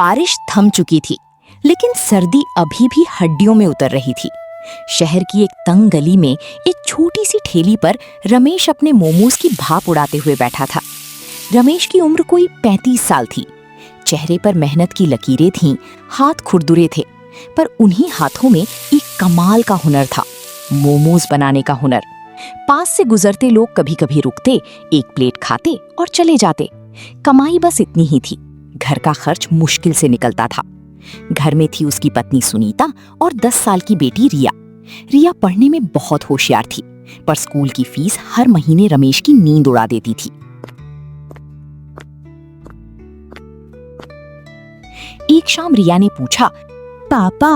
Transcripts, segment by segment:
बारिश थम चुकी थी, लेकिन सर्दी अभी भी हड्डियों में उतर रही थी। शहर की एक तंग गली में एक छोटी सी ठेली पर रमेश अपने मोमोज की भाप उड़ाते हुए बैठा था। रमेश की उम्र कोई 35 साल थी। चेहरे पर मेहनत की लकीरें थीं, हाथ खुरदुरे थे, पर उन्हीं हाथों में एक कमाल का हुनर था, मोमोज बनाने का हुनर। पास से गुजरते लोग कभी कभी रुकते, एक प्लेट खाते और चले जाते। कमाई बस इतनी ही थी, घर का खर्च मुश्किल से निकलता था। घर में थी उसकी पत्नी सुनीता और 10 साल की बेटी रिया। रिया पढ़ने में बहुत होशियार थी, पर स्कूल की फीस हर महीने रमेश की नींद उड़ा देती थी। एक शाम रिया ने पूछा, पापा,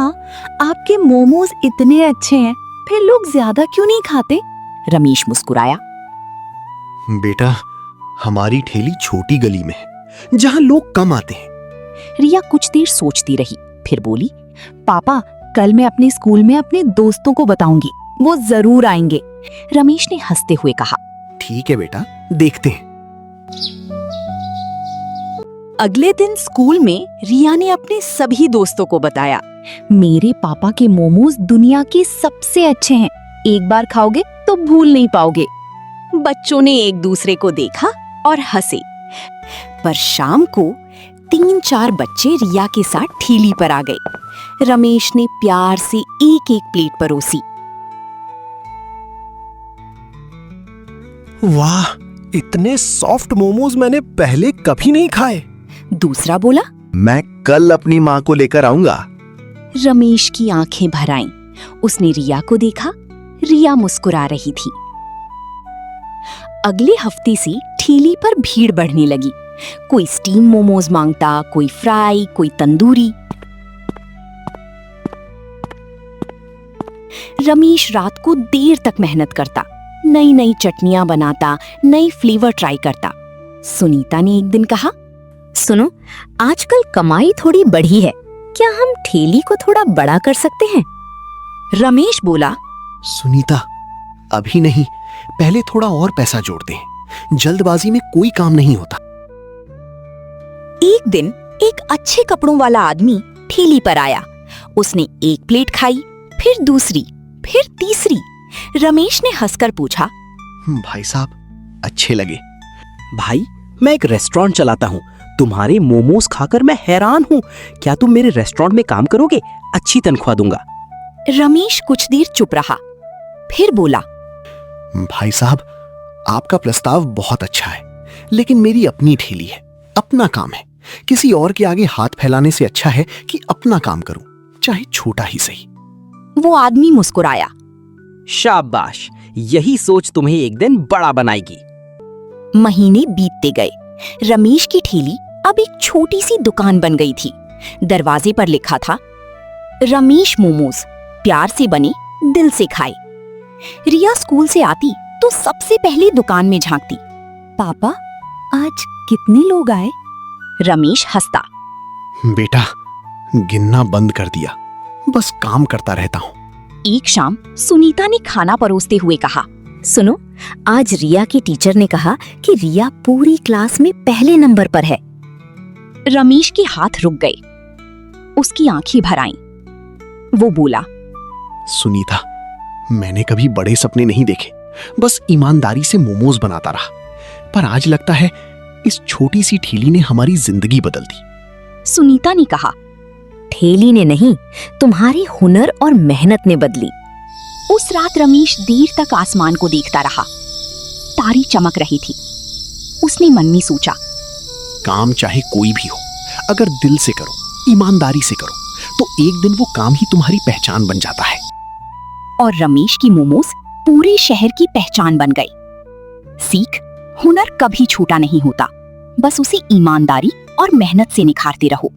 आपके मोमोज इतने अच्छे हैं, फिर लोग ज्यादा क्यों नहीं खाते? रमेश मुस्कुराया। बेटा, हमारी ठेली छोटी गली में है, जहाँ लोग कम आते हैं। रिया कुछ देर सोचती रही, फिर बोली, पापा, कल मैं अपने स्कूल में अपने दोस्तों को बताऊंगी, वो जरूर आएंगे। रमेश ने हंसते हुए कहा, ठीक है बेटा, देखते हैं। अगले दिन स्कूल में रिया ने अपने सभी दोस्तों को बताया, मेरे पापा के मोमोज दुनिया के सबसे अच्छे हैं, एक बार खाओगे तो भूल नहीं पाओगे। बच्चों ने एक दूसरे को देखा और हंसे। पर शाम को 3-4 बच्चे रिया के साथ ठेली पर आ गए। रमेश ने प्यार से एक एक प्लेट परोसी। वाह, इतने सॉफ्ट मोमोज मैंने पहले कभी नहीं खाए। दूसरा बोला, मैं कल अपनी माँ को लेकर आऊंगा। रमेश की आंखें भर आईं। उसने रिया को देखा, रिया मुस्कुरा रही थी। अगले हफ्ते से ठेली पर भीड़ बढ़ने लगी। कोई स्टीम मोमोज मांगता, कोई फ्राई, कोई तंदूरी। रमेश रात को देर तक मेहनत करता, नई नई चटनियां बनाता, नई फ्लेवर ट्राई करता। सुनीता ने एक दिन कहा, सुनो, आजकल कमाई थोड़ी बढ़ी है, क्या हम ठेली को थोड़ा बड़ा कर सकते हैं? रमेश बोला, सुनीता, अभी नहीं, पहले थोड़ा और पैसा जोड़ते हैं, जल्दबाजी में कोई काम नहीं होता। एक दिन एक अच्छे कपड़ों वाला आदमी ठेली पर आया। उसने एक प्लेट खाई, फिर दूसरी, फिर तीसरी। रमेश ने हंसकर पूछा, भाई साहब, अच्छे लगे। भाई, मैं एक रेस्टोरेंट चलाता हूँ, तुम्हारे मोमोज खाकर मैं हैरान हूँ। क्या तुम मेरे रेस्टोरेंट में काम करोगे? अच्छी तनख्वाह दूंगा। रमेश कुछ देर चुप रहा, फिर बोला, भाई साहब, आपका प्रस्ताव बहुत अच्छा है, लेकिन मेरी अपनी ठेली है, अपना काम है। किसी और के आगे हाथ फैलाने से अच्छा है कि अपना काम करूं, चाहे छोटा ही सही। वो आदमी मुस्कुराया। शाबाश, यही सोच तुम्हें एक दिन बड़ा बनाएगी। महीने बीतते गए। रमेश की ठेली अब एक छोटी सी दुकान बन गई थी। दरवाजे पर लिखा था, रमेश मोमोज, प्यार से बने, दिल से खाए। रिया स्कूल से आती तो सबसे पहले दुकान में झांकती। पापा, आज कितने लोग आए? रमेश हंसता। बेटा, गिनना बंद कर दिया, बस काम करता रहता हूँ। एक शाम सुनीता ने खाना परोसते हुए कहा, सुनो, आज रिया के टीचर ने कहा कि रिया पूरी क्लास में पहले नंबर पर है। रमेश के हाथ रुक गए, उसकी आंखें भर आईं। वो बोला, सुनीता, मैंने कभी बड़े सपने नहीं देखे, बस ईमानदारी से मोमोज बनाता रहा, पर आज लगता है इस छोटी सी ठेली ने हमारी जिंदगी बदल दी। सुनीता ने कहा, ठेली ने नहीं, तुम्हारे हुनर और मेहनत ने बदली। उस रात रमेश देर तक आसमान को देखता रहा। तारे चमक रही थी। उसने मन में सोचा, काम चाहे कोई भी हो, अगर दिल से करो, ईमानदारी से करो, तो एक दिन वो काम ही तुम्हारी पहचान बन जाता है। और रमेश की मोमोज पूरे शहर की पहचान बन गए। सीख, हुनर कभी छूटा नहीं होता, बस उसे ईमानदारी और मेहनत से निखारते रहो।